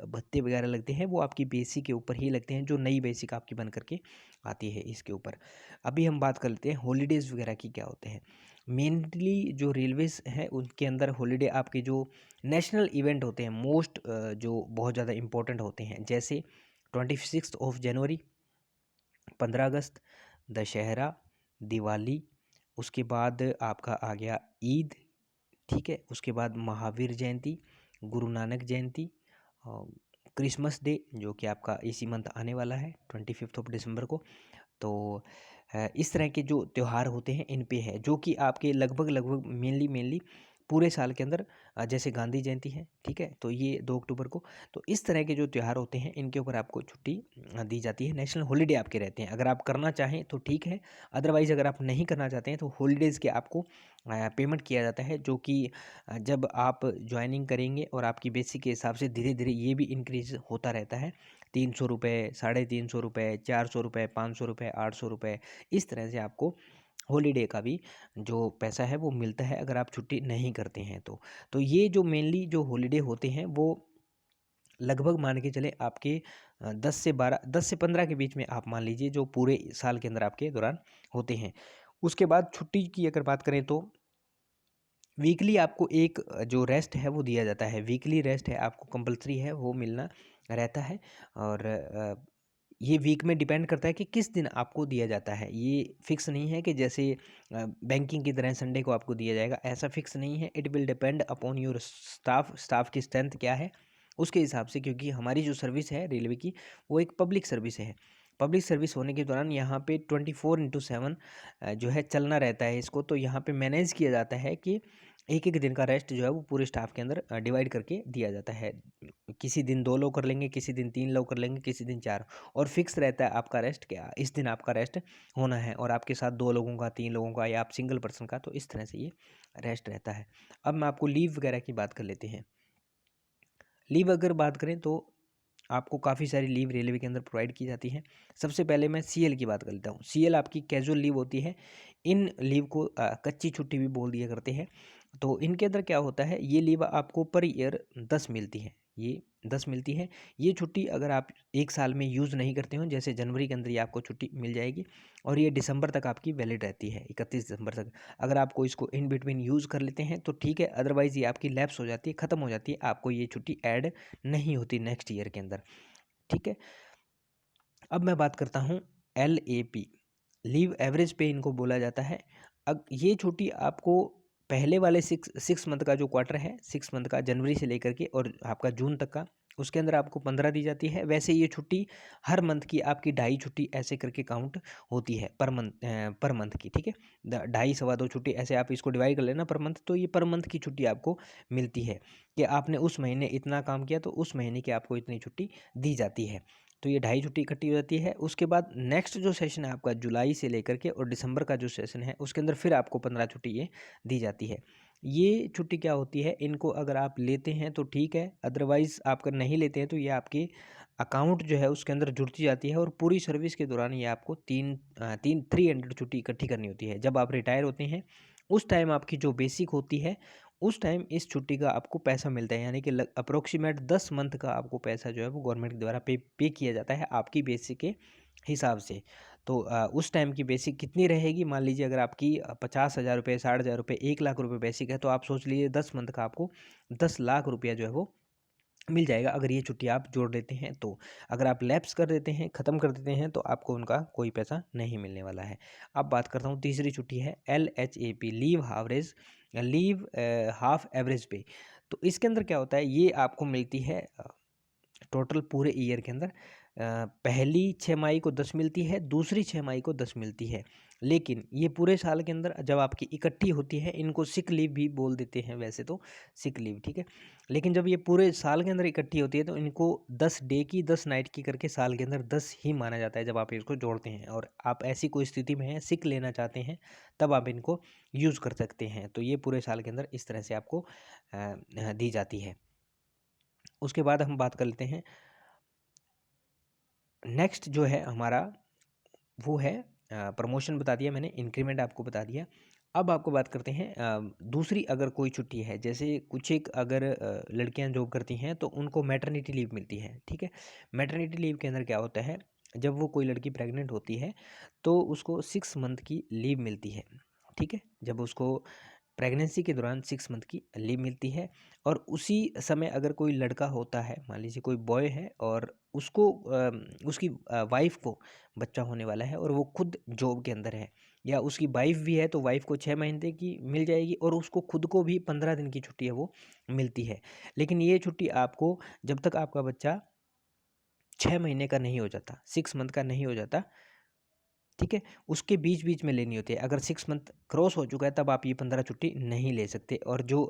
भत्ते वगैरह लगते हैं वो आपकी बेसिक के ऊपर ही लगते हैं, जो नई बेसिक आपकी बन करके आती है इसके ऊपर। अभी हम बात कर लेते हैं हॉलीडेज़ वगैरह की क्या होते हैं। मेनली जो रेलवेज़ हैं उनके अंदर हॉलीडे आपके जो नेशनल इवेंट होते हैं मोस्ट जो बहुत ज़्यादा इम्पोर्टेंट होते हैं, जैसे 26 ऑफ जनवरी, 15 अगस्त, दशहरा, दिवाली, उसके बाद आपका आ गया ईद, ठीक है। उसके बाद महावीर जयंती, गुरु नानक जयंती, क्रिसमस डे जो कि आपका इसी मंथ आने वाला है 25 ऑफ दिसंबर को। तो इस तरह के जो त्यौहार होते हैं इन पे है, जो कि आपके लगभग लगभग मेनली पूरे साल के अंदर जैसे गांधी जयंती है, ठीक है, तो ये 2 अक्टूबर को। तो इस तरह के जो त्यौहार होते हैं इनके ऊपर आपको छुट्टी दी जाती है, नेशनल हॉलीडे आपके रहते हैं। अगर आप करना चाहें तो ठीक है, अदरवाइज़ अगर आप नहीं करना चाहते हैं तो हॉलीडेज़ के आपको पेमेंट किया जाता है, जो कि जब आप ज्वाइनिंग करेंगे और आपकी बेसिक के हिसाब से धीरे धीरे ये भी इंक्रीज होता रहता है। 300 रुपये, 350 रुपये, 400 रुपये, 500 रुपये, 800 रुपये, इस तरह से आपको हॉलीडे का भी जो पैसा है वो मिलता है अगर आप छुट्टी नहीं करते हैं तो ये जो मेनली जो हॉलीडे होते हैं वो लगभग मान के चले आपके 10 से 15 के बीच में आप मान लीजिए जो पूरे साल के अंदर आपके दौरान होते हैं। उसके बाद छुट्टी की अगर बात करें तो वीकली आपको एक जो रेस्ट है वो दिया जाता है, वीकली रेस्ट है आपको कंपलसरी है वो मिलना रहता है। और ये वीक में डिपेंड करता है कि किस दिन आपको दिया जाता है, ये फिक्स नहीं है कि जैसे बैंकिंग की तरह संडे को आपको दिया जाएगा, ऐसा फिक्स नहीं है। It will depend upon your staff की स्ट्रेंथ क्या है उसके हिसाब से, क्योंकि हमारी जो सर्विस है रेलवे की वो एक पब्लिक सर्विस है। पब्लिक सर्विस होने के दौरान यहाँ पे 24/7 जो है चलना रहता है इसको, तो यहाँ पे मैनेज किया जाता है कि एक एक दिन का रेस्ट जो है वो पूरे स्टाफ के अंदर डिवाइड करके दिया जाता है। किसी दिन 2 लोग कर लेंगे, किसी दिन 3 लोग कर लेंगे, किसी दिन 4, और फिक्स रहता है आपका रेस्ट क्या इस दिन आपका रेस्ट होना है, और आपके साथ 2 लोगों का, 3 लोगों का, या आप सिंगल पर्सन का, तो इस तरह से ये रेस्ट रहता है। अब मैं आपको लीव वगैरह की बात कर लेते हैं। लीव अगर बात करें तो आपको काफ़ी सारी लीव रेलवे के अंदर प्रोवाइड की जाती है। सबसे पहले मैं सीएल की बात कर लेता हूँ। सीएल आपकी कैजुअल लीव होती है। इन लीव को कच्ची छुट्टी भी बोल दिया करते हैं। तो इनके अंदर क्या होता है, ये लीव आपको पर ईयर 10 मिलती है, ये 10 मिलती है। ये छुट्टी अगर आप एक साल में यूज़ नहीं करते हो, जैसे जनवरी के अंदर ये आपको छुट्टी मिल जाएगी, और ये दिसंबर तक आपकी वैलिड रहती है, 31 दिसंबर तक। अगर आपको इसको इन बिटवीन यूज़ कर लेते हैं तो ठीक है, अदरवाइज़ ये आपकी लैप्स हो जाती है, ख़त्म हो जाती है, आपको ये छुट्टी ऐड नहीं होती नेक्स्ट ईयर के अंदर, ठीक है। अब मैं बात करता हूँ LAP, लीव एवरेज पे इनको बोला जाता है। अब ये छुट्टी आपको पहले वाले सिक्स मंथ का जो क्वार्टर है, 6 मंथ का, जनवरी से लेकर के और आपका जून तक का, उसके अंदर आपको 15 दी जाती है। वैसे ये छुट्टी हर मंथ की आपकी 2.5 छुट्टी ऐसे करके काउंट होती है पर मंथ की, ठीक है। 2.5 सवा 2 छुट्टी ऐसे आप इसको डिवाइड कर लेना पर मंथ, तो ये पर मंथ की छुट्टी आपको मिलती है कि आपने उस महीने इतना काम किया तो उस महीने की आपको इतनी छुट्टी दी जाती है। तो ये 2.5 छुट्टी इकट्ठी हो जाती है। उसके बाद नेक्स्ट जो सेशन है आपका जुलाई से लेकर के और दिसंबर का जो सेशन है उसके अंदर फिर आपको 15 छुट्टी ये दी जाती है। ये छुट्टी क्या होती है, इनको अगर आप लेते हैं तो ठीक है, अदरवाइज़ आप अगर नहीं लेते हैं तो ये आपके अकाउंट जो है उसके अंदर जुड़ती जाती है, और पूरी सर्विस के दौरान ये आपको 300 छुट्टी इकट्ठी करनी होती है। जब आप रिटायर होते हैं उस टाइम आपकी जो बेसिक होती है उस टाइम इस छुट्टी का आपको पैसा मिलता है, यानी कि अप्रोक्सीमेट 10 मंथ का आपको पैसा जो है वो गवर्नमेंट के द्वारा पे किया जाता है आपकी बेसिक के हिसाब से। तो उस टाइम की बेसिक कितनी रहेगी, मान लीजिए अगर आपकी 50,000 रुपये, 60,000 रुपये, 1 लाख रुपये बेसिक है, तो आप सोच लीजिए 10 मंथ का आपको 10 लाख रुपया जो है वो मिल जाएगा अगर ये छुट्टी आप जोड़ लेते हैं तो। अगर आप लैप्स कर देते हैं, ख़त्म कर देते हैं, तो आपको उनका कोई पैसा नहीं मिलने वाला है। अब बात करता हूँ तीसरी छुट्टी है LHAP, लीव हाफ एवरेज पे। तो इसके अंदर क्या होता है, ये आपको मिलती है टोटल पूरे ईयर के अंदर। पहली 6 माही को 10 मिलती है, दूसरी 6 माही को 10 मिलती है, लेकिन ये पूरे साल के अंदर जब आपकी इकट्ठी होती है, इनको सिक लीव भी बोल देते हैं वैसे तो, सिक लीव, ठीक है। लेकिन जब ये पूरे साल के अंदर इकट्ठी होती है तो इनको 10 डे की 10 नाइट की करके साल के अंदर 10 ही माना जाता है जब आप इसको जोड़ते हैं, और आप ऐसी कोई स्थिति में हैं, सिक लेना चाहते हैं, तब आप इनको यूज़ कर सकते हैं। तो ये पूरे साल के अंदर इस तरह से आपको दी जाती है। उसके बाद हम बात कर लेते हैं नेक्स्ट जो है हमारा, वो है प्रमोशन बता दिया मैंने, इंक्रीमेंट आपको बता दिया। अब आपको बात करते हैं दूसरी अगर कोई छुट्टी है, जैसे कुछ एक अगर लड़कियां जॉब करती हैं तो उनको मैटरनिटी लीव मिलती है, ठीक है। मैटरनिटी लीव के अंदर क्या होता है, जब वो कोई लड़की प्रेग्नेंट होती है तो उसको 6 मंथ की लीव मिलती है, ठीक है। जब उसको प्रेगनेंसी के दौरान 6 मंथ की लीव मिलती है, और उसी समय अगर कोई लड़का होता है, मान लीजिए कोई बॉय है और उसको उसकी वाइफ को बच्चा होने वाला है और वो खुद जॉब के अंदर है, या उसकी वाइफ भी है, तो वाइफ को 6 महीने की मिल जाएगी और उसको खुद को भी 15 दिन की छुट्टी है वो मिलती है। लेकिन ये छुट्टी आपको जब तक आपका बच्चा 6 महीने का नहीं हो जाता, 6 मंथ का नहीं हो जाता, ठीक है, उसके बीच बीच में लेनी होती है। अगर 6 मंथ क्रॉस हो चुका है तब आप ये 15 छुट्टी नहीं ले सकते। और जो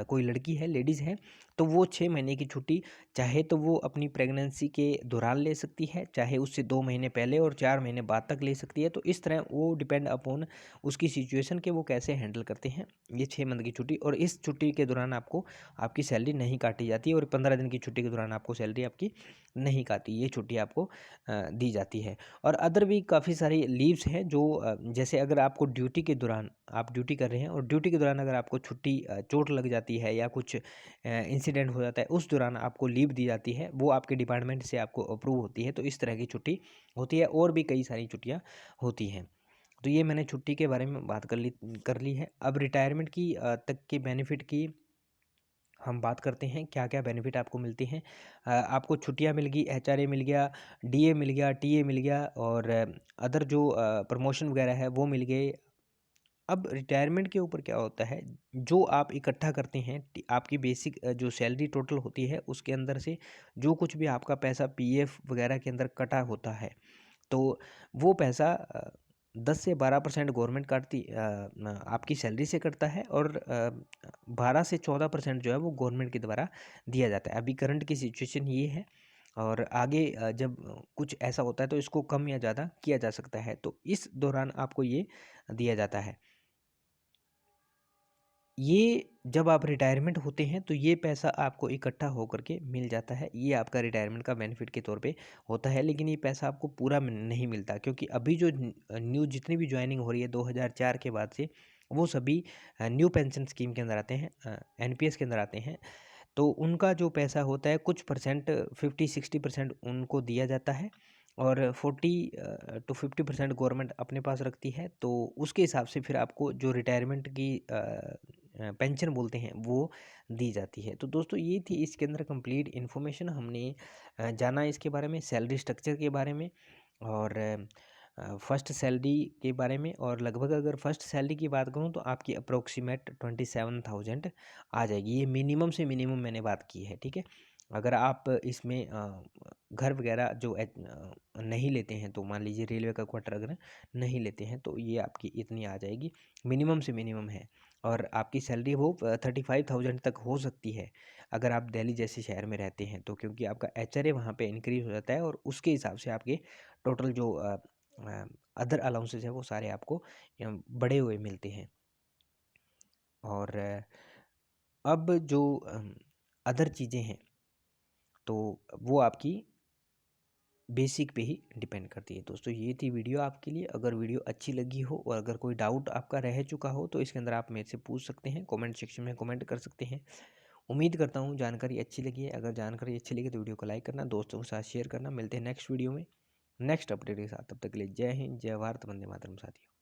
कोई लड़की है, लेडीज़ है, तो वो 6 महीने की छुट्टी चाहे तो वो अपनी प्रेगनेंसी के दौरान ले सकती है, चाहे उससे 2 महीने पहले और 4 महीने बाद तक ले सकती है। तो इस तरह वो डिपेंड अपॉन उसकी सिचुएशन के वो कैसे हैंडल करते हैं ये 6 मंथ की छुट्टी। और इस छुट्टी के दौरान आपको आपकी सैलरी नहीं काटी जाती है, और 15 दिन की छुट्टी के दौरान आपको सैलरी आपकी नहीं काटी, ये छुट्टी आपको दी जाती है। और अदर भी काफ़ी सारी लीव्स हैं जो जैसे अगर आपको ड्यूटी के दौरान, आप ड्यूटी कर रहे हैं और ड्यूटी के दौरान अगर आपको छुट्टी चोट लग जाती है या कुछ इंसिडेंट हो जाता है, उस दौरान आपको लीव दी जाती है, वो आपके डिपार्टमेंट से आपको अप्रूव होती है। तो इस तरह की छुट्टी होती है, और भी कई सारी छुट्टियाँ होती हैं। तो ये मैंने छुट्टी के बारे में बात कर ली है। अब रिटायरमेंट की तक के बेनिफिट की हम बात करते हैं, क्या क्या बेनिफिट आपको मिलते हैं। आपको छुट्टियां मिल गई, एचआरए मिल गया, डीए मिल गया, टीए मिल गया, और अदर जो प्रमोशन वगैरह है वो मिल गए। अब रिटायरमेंट के ऊपर क्या होता है, जो आप इकट्ठा करते हैं, आपकी बेसिक जो सैलरी टोटल होती है उसके अंदर से जो कुछ भी आपका पैसा पीएफ वगैरह के अंदर कटा होता है, तो वो पैसा 10 से 12% गवर्नमेंट काटती आपकी सैलरी से कटता है, और 12 से 14% जो है वो गवर्नमेंट के द्वारा दिया जाता है। अभी करंट की सिचुएशन ये है, और आगे जब कुछ ऐसा होता है तो इसको कम या ज़्यादा किया जा सकता है। तो इस दौरान आपको ये दिया जाता है। ये जब आप रिटायरमेंट होते हैं तो ये पैसा आपको इकट्ठा होकर के मिल जाता है, ये आपका रिटायरमेंट का बेनिफिट के तौर पे होता है। लेकिन ये पैसा आपको पूरा नहीं मिलता, क्योंकि अभी जो न्यू जितनी भी ज्वाइनिंग हो रही है 2004 के बाद से, वो सभी न्यू पेंशन स्कीम के अंदर आते हैं, एनपीएस के अंदर आते हैं। तो उनका जो पैसा होता है कुछ परसेंट, 50-60% उनको दिया जाता है, और 40 to 50% गवर्नमेंट अपने पास रखती है। तो उसके हिसाब से फिर आपको जो रिटायरमेंट की पेंशन बोलते हैं वो दी जाती है। तो दोस्तों ये थी इसके अंदर कंप्लीट इन्फॉर्मेशन, हमने जाना इसके बारे में, सैलरी स्ट्रक्चर के बारे में, और फर्स्ट सैलरी के बारे में। और लगभग अगर फर्स्ट सैलरी की बात करूं तो आपकी अप्रोक्सीमेट 27,000 आ जाएगी। ये मिनिमम से मिनिमम मैंने बात की है, ठीक है। अगर आप इसमें घर वगैरह जो नहीं लेते हैं, तो मान लीजिए रेलवे का क्वार्टर अगर नहीं लेते हैं तो ये आपकी इतनी आ जाएगी, मिनिमम से मिनिमम है। और आपकी सैलरी वो 35,000 तक हो सकती है अगर आप दिल्ली जैसे शहर में रहते हैं, तो क्योंकि आपका एचआरए वहाँ पे इंक्रीज हो जाता है, और उसके हिसाब से आपके टोटल जो अदर अलाउंसेस है वो सारे आपको बढ़े हुए मिलते हैं। और अब जो अदर चीज़ें हैं तो वो आपकी बेसिक पे ही डिपेंड करती है। दोस्तों ये थी वीडियो आपके लिए। अगर वीडियो अच्छी लगी हो और अगर कोई डाउट आपका रह चुका हो तो इसके अंदर आप मेरे से पूछ सकते हैं, कमेंट सेक्शन में कमेंट कर सकते हैं। उम्मीद करता हूँ जानकारी अच्छी लगी है। अगर जानकारी अच्छी लगी तो वीडियो को लाइक करना, दोस्तों के साथ शेयर करना। मिलते हैं नेक्स्ट वीडियो में नेक्स्ट अपडेट के साथ। तब तक के लिए जय हिंद, जय भारत, वंदे मातरम साथियों।